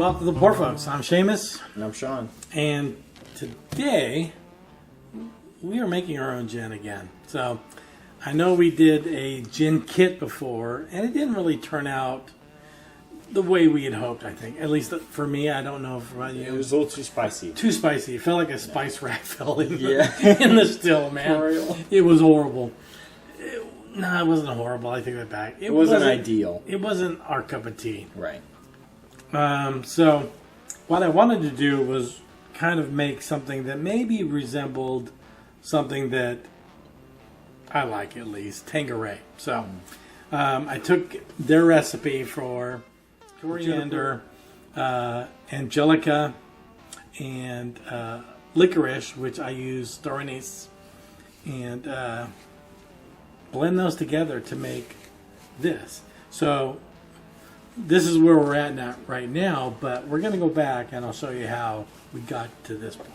welcome to the Poor Folks. I'm Seamus. And I'm Sean. And today, we are making our own gin again. So, I know we did a gin kit before, and it didn't really turn out the way we had hoped, I think. At least for me, I don't know if about you. It was a little too spicy. Too spicy. It felt like a spice rack fell in, in the still, man. It was horrible. No, it wasn't horrible. I take that back. It wasn't ideal. It wasn't our cup of tea. Right. So, what I wanted to do was kind of make something that maybe resembled something that I like, at least, Tanqueray. So, I took their recipe for coriander, angelica, and licorice, which I use star anise, and blend those together to make this. So this is where we're at right now, but we're going to go back and I'll show you how we got to this point.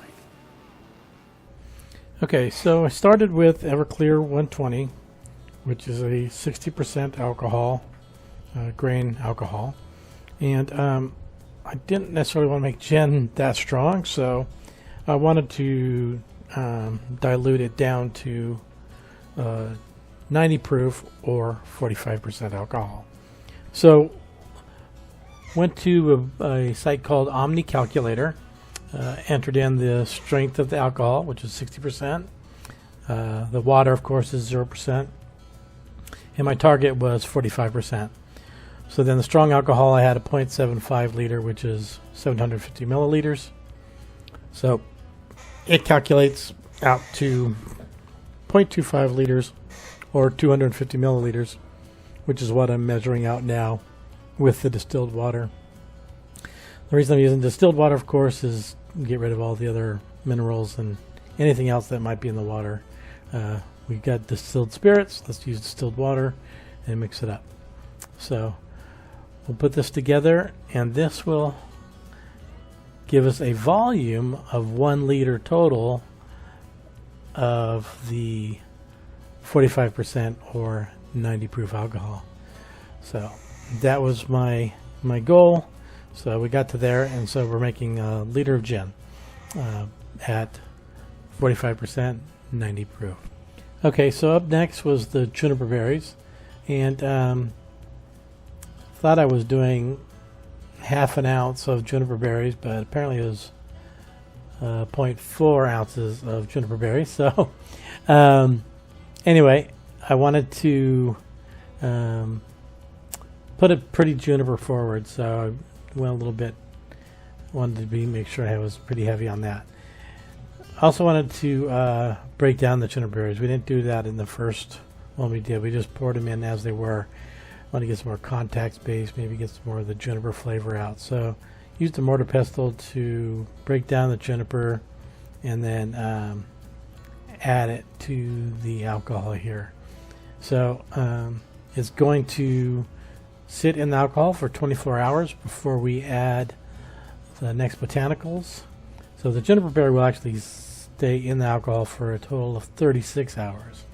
Okay, so I started with Everclear 120, which is a 60% alcohol, grain alcohol. And I didn't necessarily want to make gin that strong, so I wanted to dilute it down to 90 proof or 45% alcohol. So went to a site called Omni Calculator, entered in the strength of the alcohol, which is 60%. The water, of course, is 0%. And my target was 45%. So then the strong alcohol, I had a 0.75 liter, which is 750 milliliters. So it calculates out to 0.25 liters or 250 milliliters, which is what I'm measuring out now with the distilled water. The reason I'm using distilled water, of course, is get rid of all the other minerals and anything else that might be in the water. We've got distilled spirits. Let's use distilled water and mix it up. So we'll put this together, and this will give us a volume of 1 liter total of the 45% or 90 proof alcohol. So that was my goal. So we got to there, and so we're making a liter of gin at 45%, 90 proof. Okay, so up next was the Juniper Berries, and thought I was doing half an ounce of Juniper Berries, but apparently it was 0.4 ounces of Juniper Berries. So anyway, I wanted to put a pretty juniper forward, so I went a little bit, wanted to make sure I was pretty heavy on that. Also wanted to break down the Juniper Berries. We didn't do that in the first one we did. We just poured them in as they were. Want to get some more contact space, maybe get some more of the juniper flavor out. So used the mortar pestle to break down the juniper and then add it to the alcohol here. So it's going to sit in the alcohol for 24 hours before we add the next botanicals. So the juniper berry will actually stay in the alcohol for a total of 36 hours.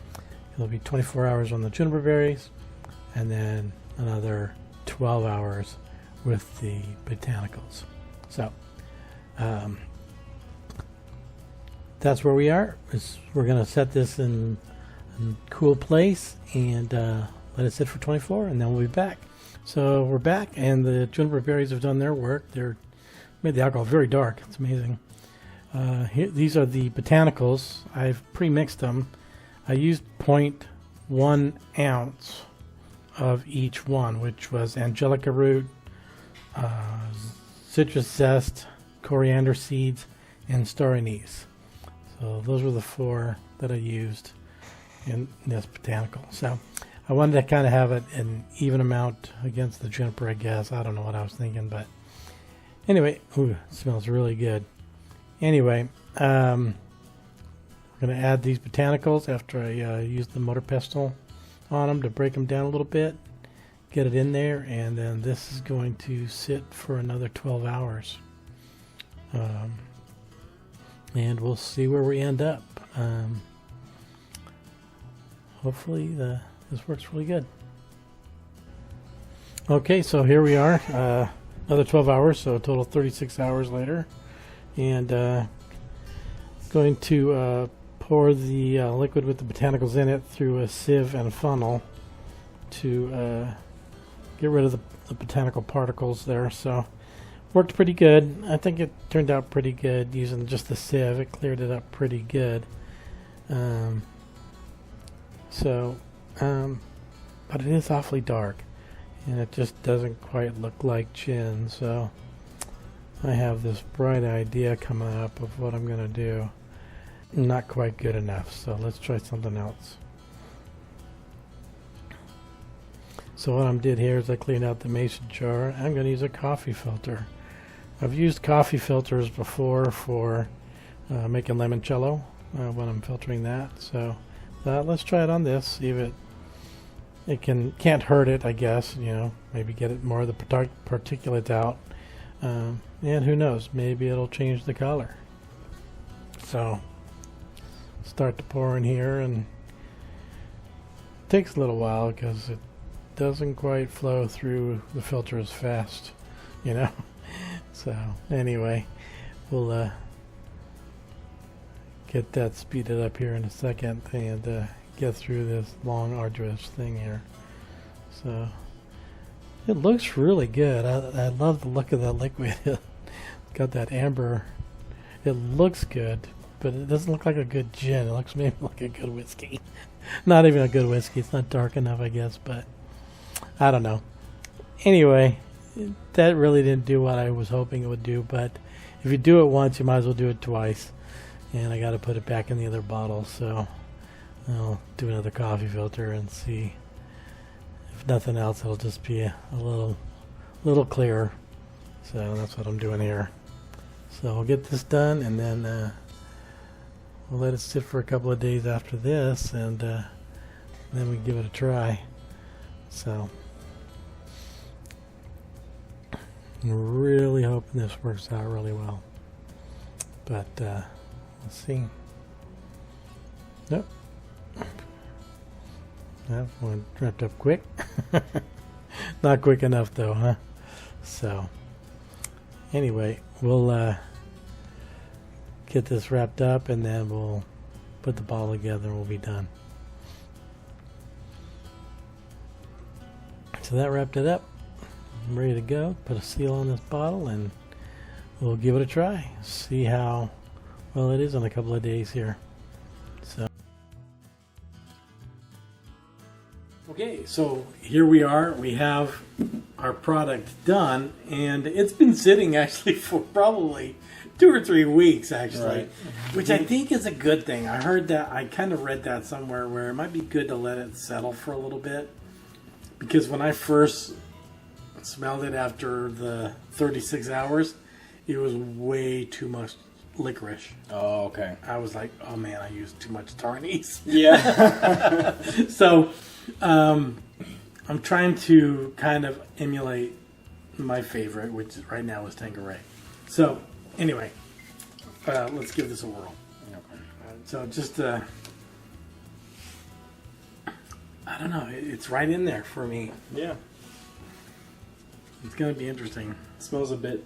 It'll be 24 hours on the juniper berries and then another 12 hours with the botanicals. So that's where we are. We're going to set this in a cool place and let it sit for 24, and then we'll be back. So we're back, and the Juniper Berries have done their work. They're made the alcohol very dark. It's amazing. These are the botanicals. I've pre-mixed them. I used 0.1 ounce of each one, which was angelica root, citrus zest, coriander seeds, and star anise. So those were the 4 that I used in this botanical. So I wanted to kind of have it an even amount against the juniper, I guess. I don't know what I was thinking, but anyway, ooh, it smells really good. Anyway, we're going to add these botanicals after I use the mortar pestle on them to break them down a little bit, get it in there, and then this is going to sit for another 12 hours. And we'll see where we end up. Hopefully this works really good. Okay, so here we are. another 12 hours, so a total 36 hours later. And going to pour the liquid with the botanicals in it through a sieve and a funnel to get rid of the botanical particles there. So worked pretty good. I think it turned out pretty good using just the sieve. It cleared it up pretty good. But it is awfully dark, and it just doesn't quite look like gin. So I have this bright idea coming up of what I'm going to do. Not quite good enough, so let's try something else. So what I did here is I cleaned out the mason jar. I'm going to use a coffee filter. I've used coffee filters before for making limoncello when I'm filtering that. So let's try it on this. See if it can't hurt it, I guess. Maybe get it more of the particulate out. And who knows? Maybe it'll change the color. So start to pour in here, and it takes a little while because it doesn't quite flow through the filter as fast, So anyway, we'll get that speeded up here in a second and get through this long, arduous thing here. So it looks really good. I love the look of that liquid. It's got that amber. It looks good, but it doesn't look like a good gin. It looks maybe like a good whiskey. Not even a good whiskey. It's not dark enough, I guess, but I don't know. Anyway, that really didn't do what I was hoping it would do, but if you do it once, you might as well do it twice. And I got to put it back in the other bottle, so I'll do another coffee filter and see. If nothing else, it'll just be a little clearer. So that's what I'm doing here. So we'll get this done, and then we'll let it sit for a couple of days after this, and then we give it a try. So I'm really hoping this works out really well. But we'll see. Nope. That one wrapped up quick. Not quick enough though, huh? So anyway, we'll get this wrapped up, and then we'll put the bottle together and we'll be done. So that wrapped it up. I'm ready to go. Put a seal on this bottle, and we'll give it a try. See how well it is in a couple of days here. So okay, so here we are. We have our product done, and it's been sitting actually for probably 2 or 3 weeks actually, right. Which I think is a good thing. I heard that, I kind of read that somewhere, where it might be good to let it settle for a little bit, because when I first smelled it after the 36 hours, it was way too much licorice. Oh, okay. I was like, oh man, I used too much tar anise. Yeah. So I'm trying to kind of emulate my favorite, which right now is Tanqueray. So anyway, let's give this a whirl. Okay. So just I don't know, it's right in there for me. Yeah. It's going to be interesting. It smells a bit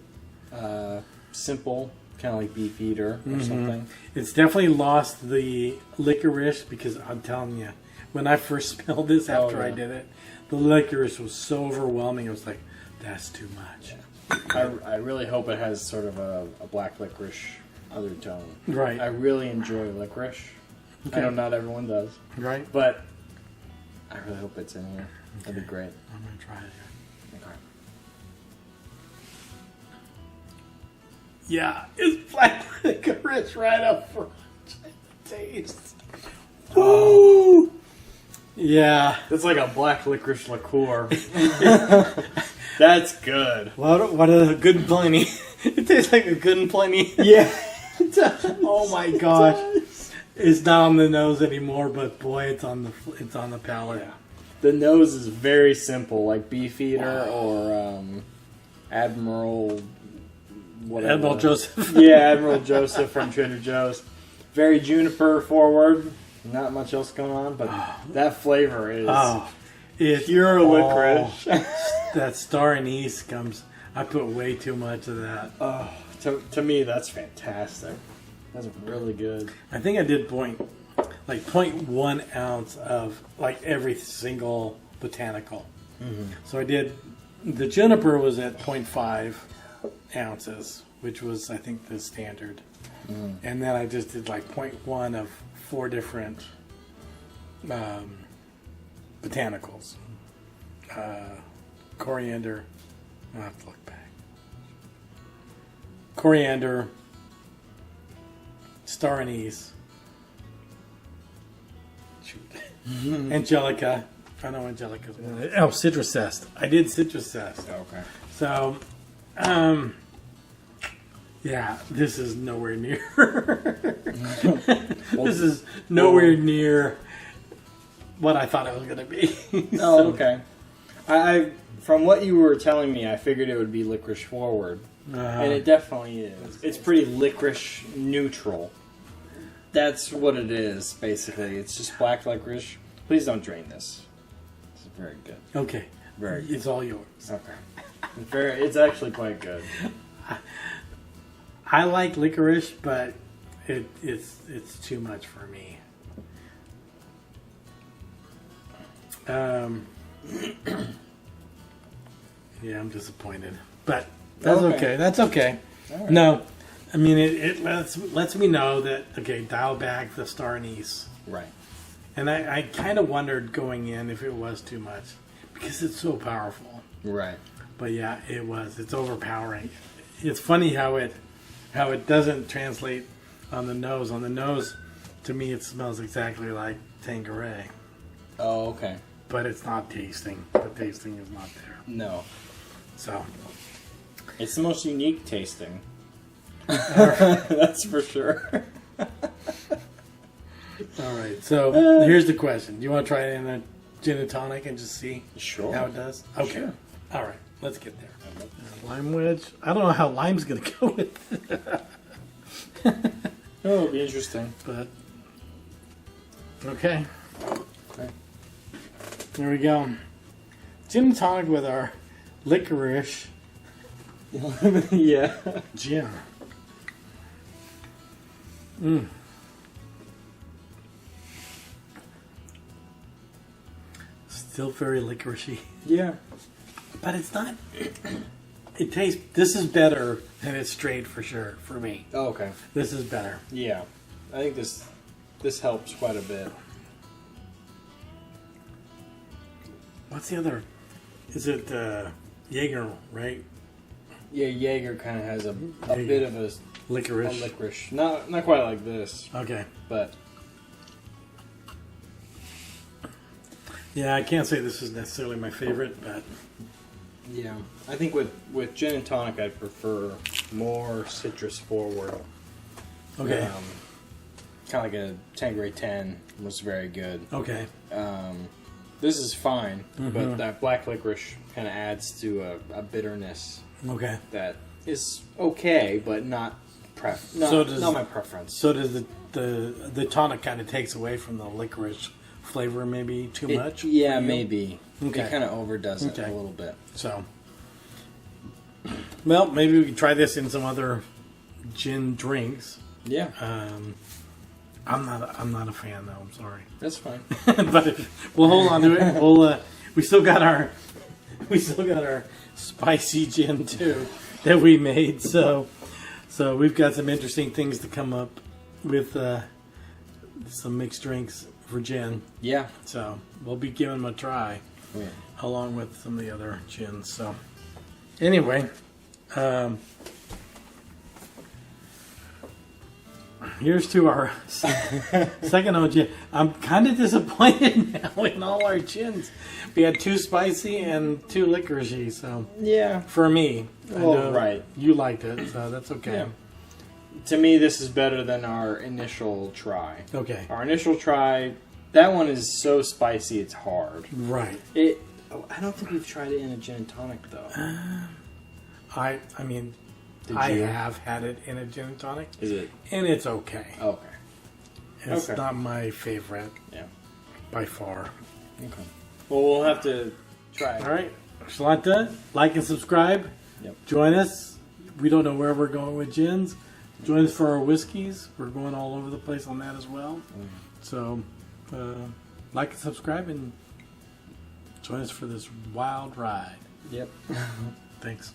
simple, kind of like Beefeater or something. It's definitely lost the licorice, because I'm telling you, when I first smelled this after I did it, the licorice was so overwhelming. I was like, that's too much. Yeah. I really hope it has sort of a black licorice undertone. Right. I really enjoy licorice. Okay. I know not everyone does. Right. But I really hope it's in here. That'd be great. I'm going to try it here. Okay. Yeah, it's black licorice right up front. Taste. Woo! Yeah. It's like a black licorice liqueur. That's good. What a good and plenty. It tastes like a good and plenty. Yeah. Oh my gosh. It's not on the nose anymore, but boy, it's on the palate. Yeah. The nose is very simple, like Beefeater or Admiral whatever. Admiral Joseph. Yeah, Admiral Joseph from Trader Joe's. Very juniper forward. Not much else going on, but that flavor is If you're a licorice. that star anise comes. I put way too much of that. Oh, to me, that's fantastic. That's really good. I think I did 0.1 ounce of like every single botanical. So I did, the juniper was at 0.5 ounces, which was, I think, the standard. And then I just did like 0.1 of 4 different botanicals. Coriander, I'll have to look back. Coriander, star anise, angelica. I know angelica's one. Oh, citrus zest. I did citrus zest. Okay. So, yeah, this is nowhere near. This is nowhere near what I thought it was going to be. Oh, okay. I from what you were telling me, I figured it would be licorice forward, and it definitely is. It's pretty licorice neutral. That's what it is, basically. It's just black licorice. Please don't drain this. It's very good. Okay. Very good. It's all yours. Okay. It's actually quite good. I like licorice, but it's too much for me. Yeah, I'm disappointed, but that's okay. That's okay. Right. No, I mean it lets me know that dial back the star anise. Right. And I kind of wondered going in if it was too much because it's so powerful. Right. But yeah, it was. It's overpowering. It's funny how it doesn't translate on the nose. On the nose, to me, it smells exactly like Tanqueray. Oh, okay. But it's not tasting. The tasting is not there. No. So it's the most unique tasting. That's for sure. All right. So here's the question: do you want to try it in a gin and tonic and just see Sure. how it does? Okay. Sure. All right. Let's get there. Lime wedge. I don't know how lime's going to go with it. Oh, it'll be interesting. But okay. Okay. There we go. Gin and tonic with our licorice Yeah. gin. Still very licoricey. Yeah. But it's not. It tastes. This is better than it's straight for sure for me. Oh, okay. This is better. Yeah. I think this helps quite a bit. What's the other? Is it Jaeger, right? Yeah, Jaeger kind of has a Jaeger. bit of a Licorice. licorice. Not quite like this, Okay. but Yeah, I can't say this is necessarily my favorite, but yeah. I think with gin and tonic, I'd prefer more citrus forward. okay. Kind of like a Tanqueray 10 was very good. Okay. This is fine, but that black licorice kind of adds to a bitterness Okay. that is okay, but not not my preference. So does the tonic kind of takes away from the licorice flavor maybe too much? Yeah, for you? maybe. Okay. It kind of overdoes it Okay. a little bit. So, well, maybe we can try this in some other gin drinks. Yeah, I'm not a fan though. I'm sorry, that's fine. but we'll hold on to it. We'll we still got our spicy gin too that we made. So we've got some interesting things to come up with some mixed drinks for gin. Yeah. So we'll be giving them a try. Yeah. Along with some of the other gins. So, anyway, here's to our second OG. I'm kind of disappointed now in all our gins. We had 2 spicy and 2 licoricey. So, Yeah. for me, I Well, know right. you liked it, so that's okay. Yeah. To me, this is better than our initial try. Okay, Our initial try, that one is so spicy, it's hard. right. I don't think we've tried it in a gin and tonic though. I mean, Did I you? have had it in a gin and tonic, Is it? and it's okay. Okay. It's Okay. not my favorite Yeah. by far. Okay. Well, we'll have to try it. All right, Shalanta, like and subscribe. Yep. Join us. We don't know where we're going with gins. Join us for our whiskeys. We're going all over the place on that as well. So, like and subscribe and join us for this wild ride. Yep. Thanks.